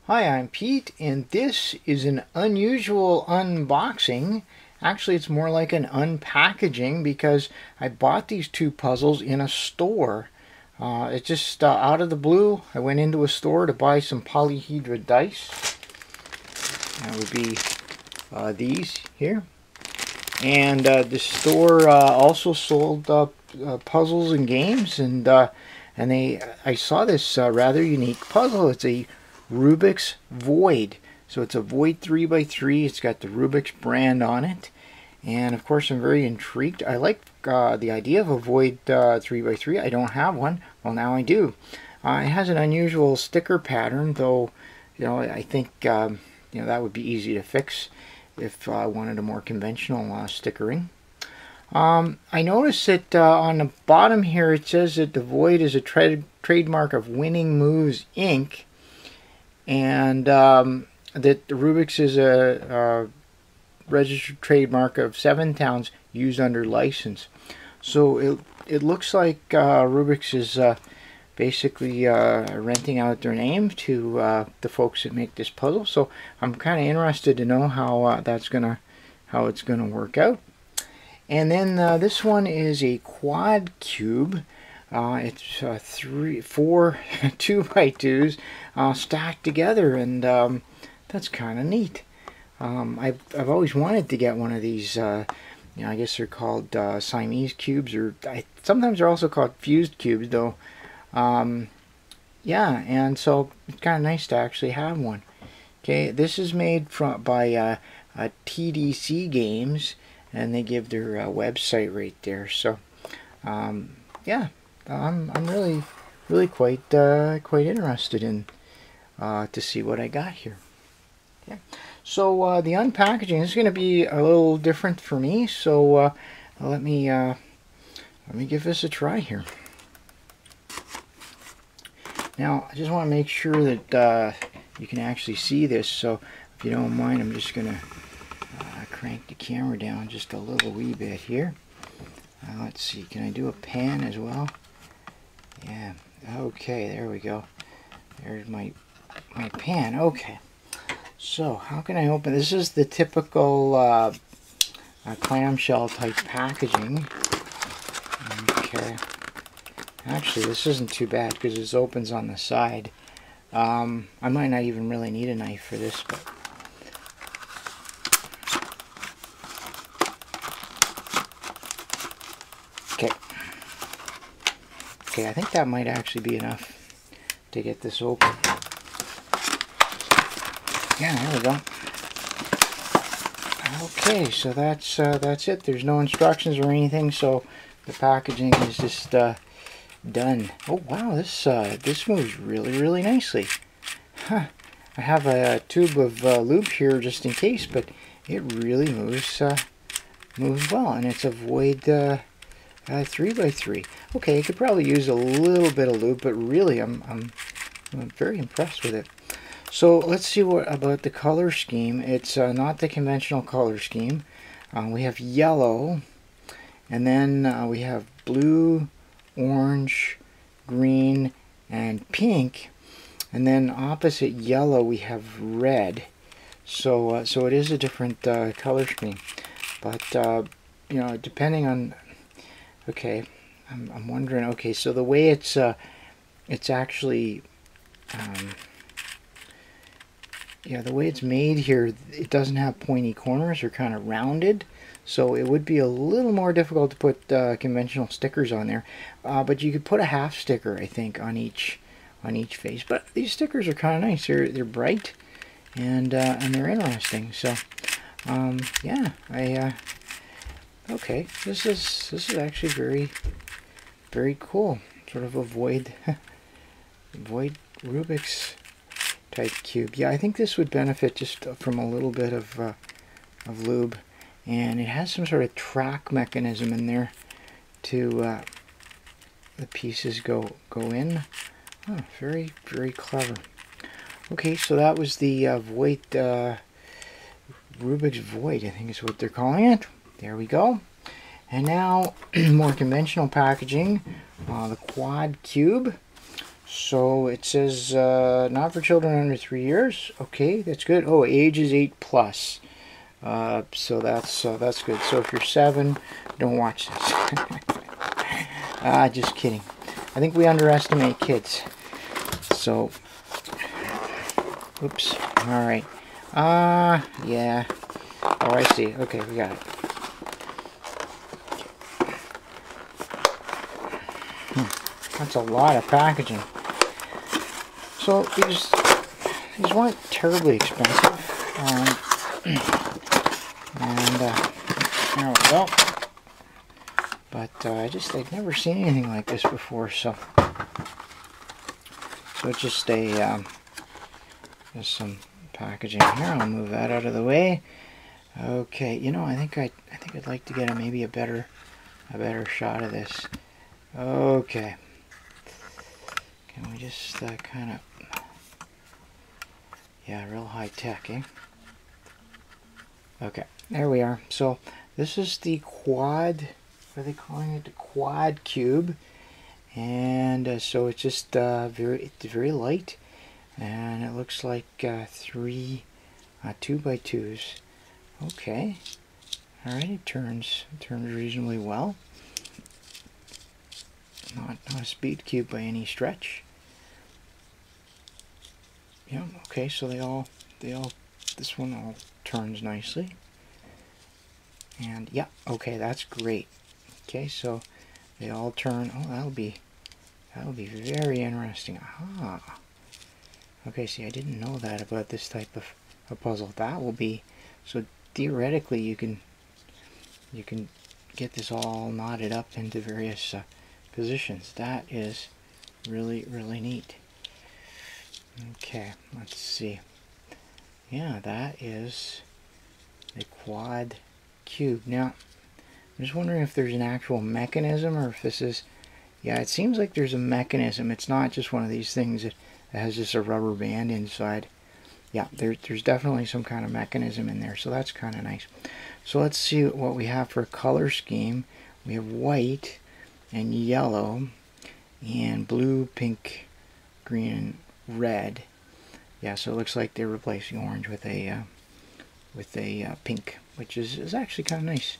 Hi, I'm Pete, and this is an unusual unboxing. Actually, it's more like an unpackaging because I bought these two puzzles in a store. It's just out of the blue. I went into a store to buy some polyhedra dice. That would be these here. And the store also sold puzzles and games, and I saw this rather unique puzzle. It's a Rubik's Void. So it's a Void 3x3. It's got the Rubik's brand on it. And of course I'm very intrigued. I like the idea of a Void 3x3. I don't have one. Well, now I do. It has an unusual sticker pattern, though, I think that would be easy to fix if I wanted a more conventional stickering. I noticed that on the bottom here it says that the Void is a trademark of Winning Moves Inc. And that the Rubik's is a registered trademark of 7 towns used under license. So it looks like Rubik's is basically renting out their name to the folks that make this puzzle. So I'm kind of interested to know how how it's gonna work out. And then this one is a quad cube. It's 4 2x2s stacked together, and that's kind of neat. I've always wanted to get one of these. I guess they're called Siamese cubes, or sometimes they're also called fused cubes, though. Yeah, and so it's kind of nice to actually have one. Okay, this is made by TDC Games, and they give their website right there. So, yeah. I'm really quite interested in to see what I got here. Okay. So the unpackaging is going to be a little different for me. So let me give this a try here. Now I just want to make sure that you can actually see this. So if you don't mind, I'm just going to crank the camera down just a little wee bit here. Let's see. Can I do a pan as well? Yeah, okay, there we go. There's my pan. Okay, so how can I open this? Is the typical clamshell type packaging. Okay, actually this isn't too bad because this opens on the side. I might not even really need a knife for this, but okay, I think that might actually be enough to get this open. Yeah, there we go. Okay, so that's it. There's no instructions or anything, so the packaging is just done. Oh wow, this moves really nicely. Huh. I have a tube of lube here just in case, but it really moves well, and it's a Void 3x3. Okay, I could probably use a little bit of lube, but really I'm very impressed with it. So let's see what about the color scheme. It's not the conventional color scheme. We have yellow, and then we have blue, orange, green, and pink, and then opposite yellow we have red. So so it is a different color scheme, but depending on. Okay, I'm wondering. Okay, so the way it's actually, the way it's made here, it doesn't have pointy corners. They're kind of rounded, so it would be a little more difficult to put conventional stickers on there. But you could put a half sticker, I think, on each face. But these stickers are kind of nice. They're bright, and they're interesting. So, yeah, okay, this is actually very cool. Sort of a Void Rubik's type cube. Yeah, I think this would benefit just from a little bit of lube, and it has some sort of track mechanism in there to the pieces go in. Oh, very clever. Okay, so that was the Void Rubik's Void, I think is what they're calling it. There we go. And now more conventional packaging, the quad cube. So it says not for children under 3 years. Okay, that's good. Oh, age is 8 plus. So that's good. So if you're 7, don't watch this. Just kidding. I think we underestimate kids. So, oops. All right. Yeah. Oh, I see. Okay, we got it. That's a lot of packaging. So these weren't terribly expensive. And there we go. But I'd never seen anything like this before. So it's just just some packaging here. I'll move that out of the way. Okay, you know, I think I'd like to get maybe a better shot of this. Okay. Can we just kind of, yeah, real high tech, eh? Okay, there we are. So this is the quad, what are they calling it? The quad cube. And so it's just it's very light. And it looks like 3 2x2s. Okay. Alright, it turns reasonably well. Not a speed cube by any stretch. Yeah, okay, so this one all turns nicely. And yeah, okay, that's great. Okay, so they all turn. Oh, that'll be very interesting. Aha. Okay, see, I didn't know that about this type of a puzzle. That will be, so theoretically you can get this all knotted up into various positions. That is really, really neat. Okay, let's see. Yeah, that is the quad cube. Now, I'm just wondering if there's an actual mechanism or if this is, yeah, it seems like there's a mechanism. It's not just one of these things that has just a rubber band inside. Yeah, there's definitely some kind of mechanism in there, so that's kind of nice. So let's see what we have for a color scheme. We have white and yellow and blue, pink, green, and red. Yeah, so it looks like they're replacing orange with a pink, which is actually kind of nice.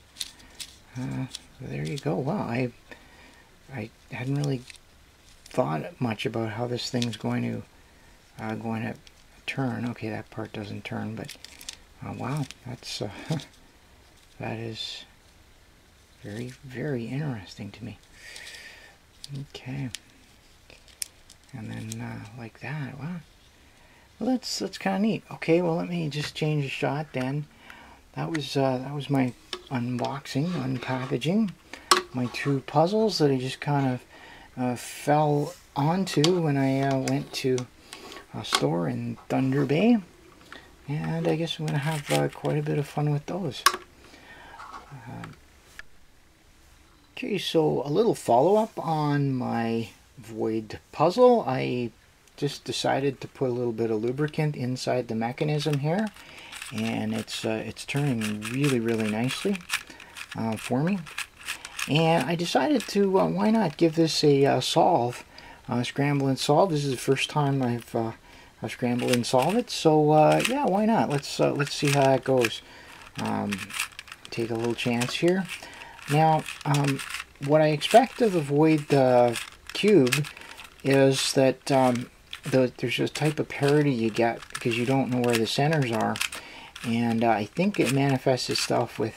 There you go. Wow, I hadn't really thought much about how this thing's going to turn. Okay, that part doesn't turn, but wow, that's that is very, very interesting to me. Okay, and then like that. Wow. Well, that's kind of neat. Okay, well, let me just change the shot then. That was my unboxing, unpackaging, my 2 puzzles that I just kind of fell onto when I went to a store in Thunder Bay, and I guess I'm going to have quite a bit of fun with those. Okay, so a little follow-up on my void puzzle. I just decided to put a little bit of lubricant inside the mechanism here, and it's turning really, really nicely for me. And I decided to why not give this a solve, scramble and solve. This is the first time I've scrambled and solved it, so yeah, why not? Let's see how that goes. Take a little chance here. Now, what I expect of the void cube is that there's a type of parity you get because you don't know where the centers are, and I think it manifests itself with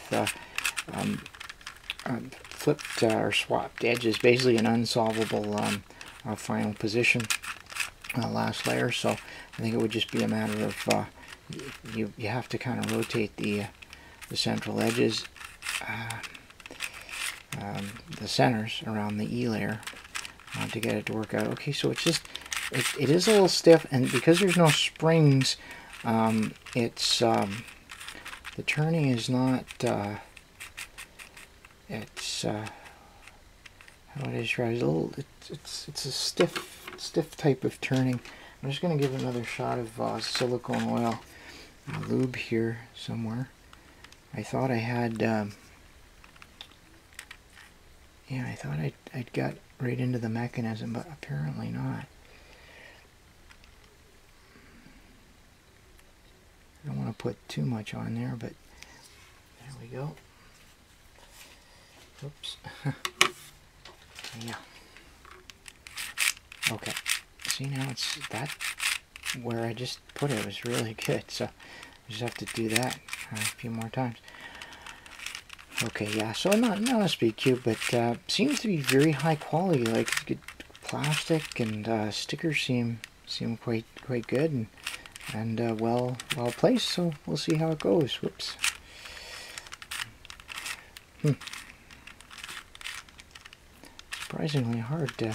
flipped or swapped edges, basically an unsolvable final position last layer. So I think it would just be a matter of you have to kind of rotate the central edges, the centers around the E layer to get it to work out. Okay, so it's just it is a little stiff, and because there's no springs, it's the turning is not it's how do I describe it? It's a stiff type of turning. I'm just going to give another shot of silicone oil lube here somewhere. I thought I had yeah, I thought I'd got right into the mechanism, but apparently not. to put too much on there, but there we go. Oops. Yeah. Okay. See, now it's that where I just put it was really good, so I just have to do that a few more times. Okay, yeah, so not must be cute, but seems to be very high quality. Like good plastic and stickers seem quite good and well placed. So we'll see how it goes. Whoops. Surprisingly hard to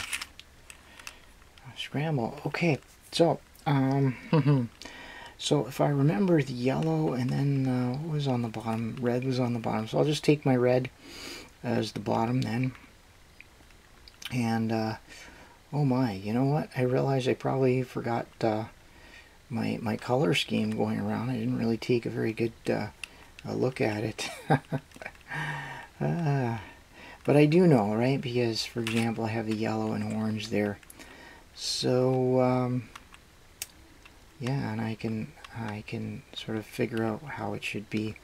scramble. Okay, so so if I remember, the yellow and then what was on the bottom? Red was on the bottom. So I'll just take my red as the bottom then. And oh my, you know what? I realized I probably forgot my color scheme going around. I didn't really take a very good look at it. But I do know, right? Because, for example, I have the yellow and orange there. So, yeah, and I can sort of figure out how it should be.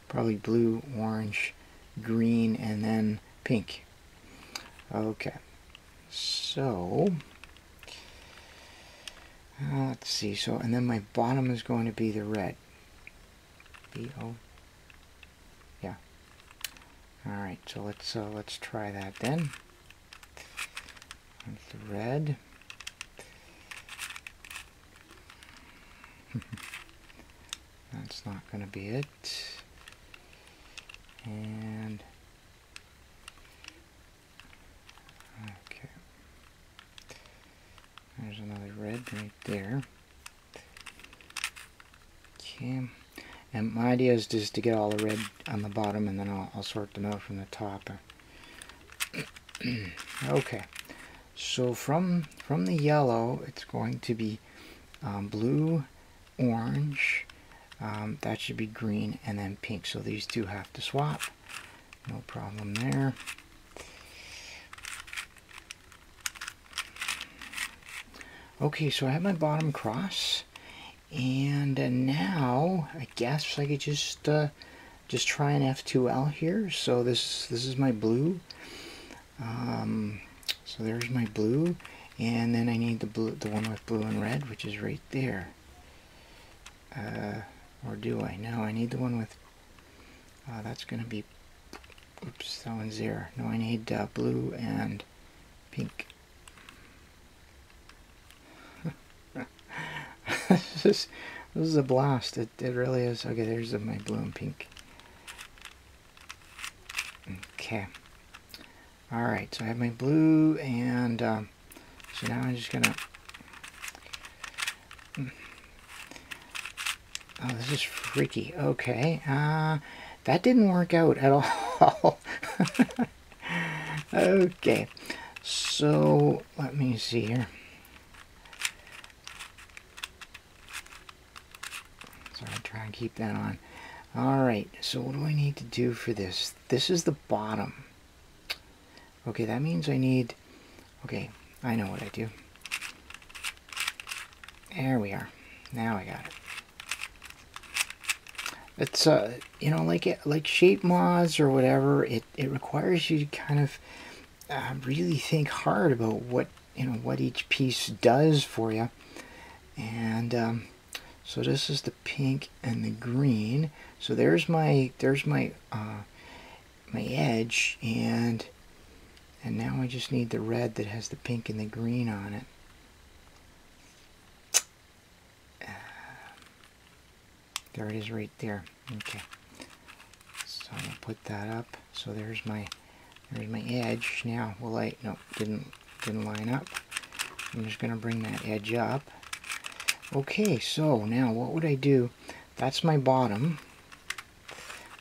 Probably blue, orange, green, and then pink. Okay. So, let's see. So, and then my bottom is going to be the red. B-O. Yeah. All right. So let's try that then. That's the red. That's not going to be it. And okay, there's another red right there. Okay, and my idea is just to get all the red on the bottom, and then I'll sort them out from the top. Okay, so from the yellow, it's going to be blue, orange, that should be green, and then pink. So these two have to swap. No problem there. Okay, so I have my bottom cross, and now I guess I could just try an F2L here. So this is my blue. So there's my blue, and then I need the one with blue and red, which is right there. Or do I? No, I need the one with, that's going to be, oops, that one's there. No, I need blue and pink. This is a blast. It really is. Okay, there's my blue and pink. Okay. Alright, so I have my blue, and so now I'm just going to, oh, this is freaky. Okay, that didn't work out at all. Okay, so let me see here. So I'll try and keep that on. Alright, so what do I need to do for this? This is the bottom. Okay, that means I need, okay, I know what I do. There we are. Now I got it. It's you know, like shape mods or whatever, it requires you to kind of really think hard about what each piece does for you. And so this is the pink and the green. So there's my my edge, and now I just need the red that has the pink and the green on it. There it is right there. Okay. So I'm gonna put that up. So there's my edge. Now will I, no, didn't line up. I'm just gonna bring that edge up. Okay, so now what would I do? That's my bottom.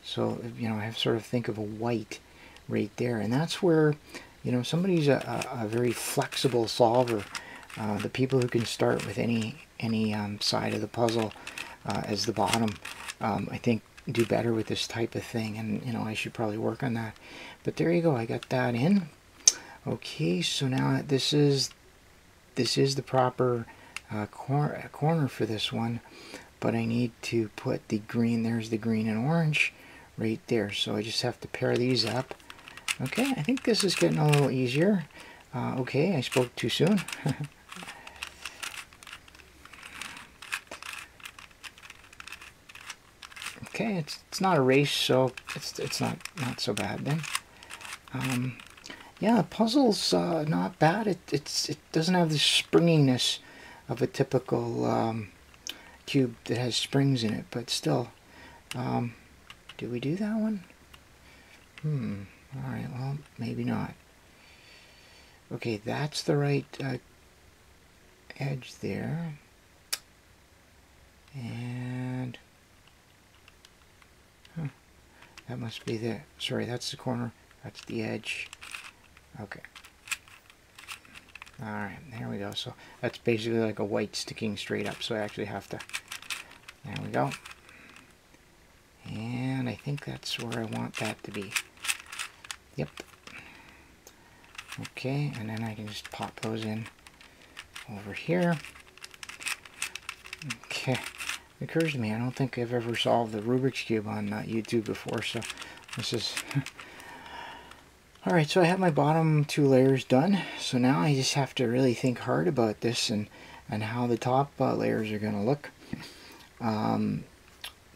So, you know, I have to sort of think of a white right there, and that's where, you know, somebody's a very flexible solver. The people who can start with any side of the puzzle as the bottom, I think do better with this type of thing, and you know, I should probably work on that. But there you go, I got that in. Okay, so now this is the proper corner for this one. but I need to put the green, there's the green and orange right there. So I just have to pair these up. Okay, I think this is getting a little easier. Okay, I spoke too soon. Okay, it's not a race, so it's not so bad then. Yeah, the puzzle's not bad. It doesn't have the springiness of a typical cube that has springs in it, but still. Did we do that one? Alright, well, maybe not. Okay, that's the right edge there. And that must be the, sorry, that's the corner, that's the edge. Okay. Alright, there we go. So that's basically like a white sticking straight up, so I actually have to, there we go. And I think that's where I want that to be. Yep. Okay, and then I can just pop those in over here. Okay, it occurs to me, I don't think I've ever solved the Rubik's Cube on YouTube before, so this is... Alright, so I have my bottom two layers done, so now I just have to really think hard about this and how the top layers are going to look.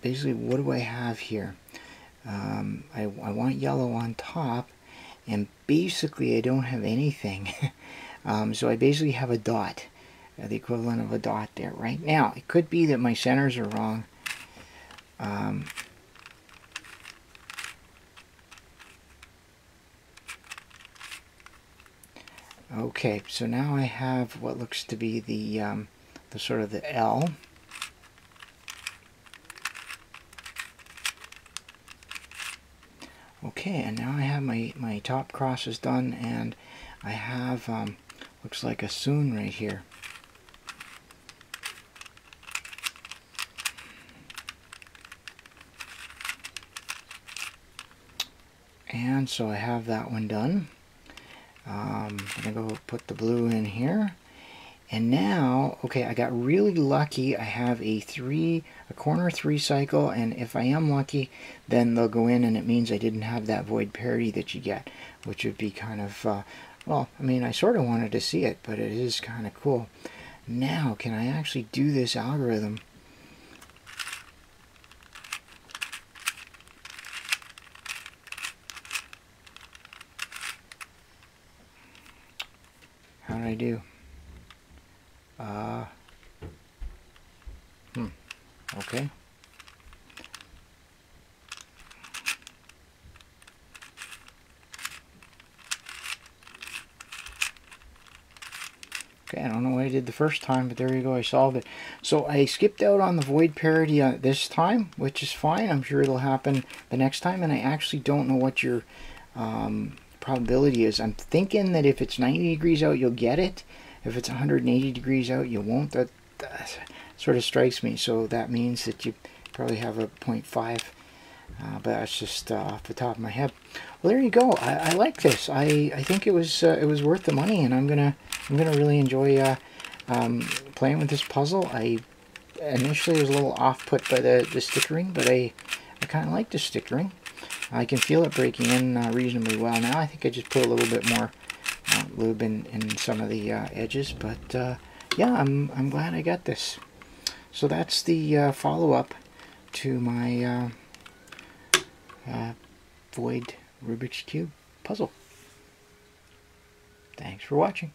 Basically, what do I have here? I want yellow on top, and basically I don't have anything. So I basically have a dot, the equivalent of a dot there. Right now, it could be that my centers are wrong. Okay, so now I have what looks to be the sort of the L. Okay, and now I have my top crosses done, and I have looks like a soon right here. And so I have that one done. I'm going to go put the blue in here. And now, okay, I got really lucky. I have a corner 3 cycle, and if I am lucky, then they'll go in, and it means I didn't have that void parity that you get, which would be kind of, well, I mean, I sort of wanted to see it, but it is kind of cool. Now, can I actually do this algorithm? How did I do? Okay. Okay, I don't know what I did the first time, but there you go, I solved it. So I skipped out on the void parity this time, which is fine. I'm sure it'll happen the next time, and I actually don't know what your probability is. I'm thinking that if it's 90 degrees out, you'll get it. If it's 180 degrees out, you won't. That sort of strikes me. So that means that you probably have a 0.5. But that's just off the top of my head. Well, there you go. I like this. I think it was worth the money, and I'm gonna really enjoy playing with this puzzle. I initially was a little off put by the stickering, but I kind of like the stickering. I can feel it breaking in reasonably well now. I think I just put a little bit more lube in some of the edges, but yeah, I'm glad I got this. So that's the follow-up to my void Rubik's Cube puzzle. Thanks for watching.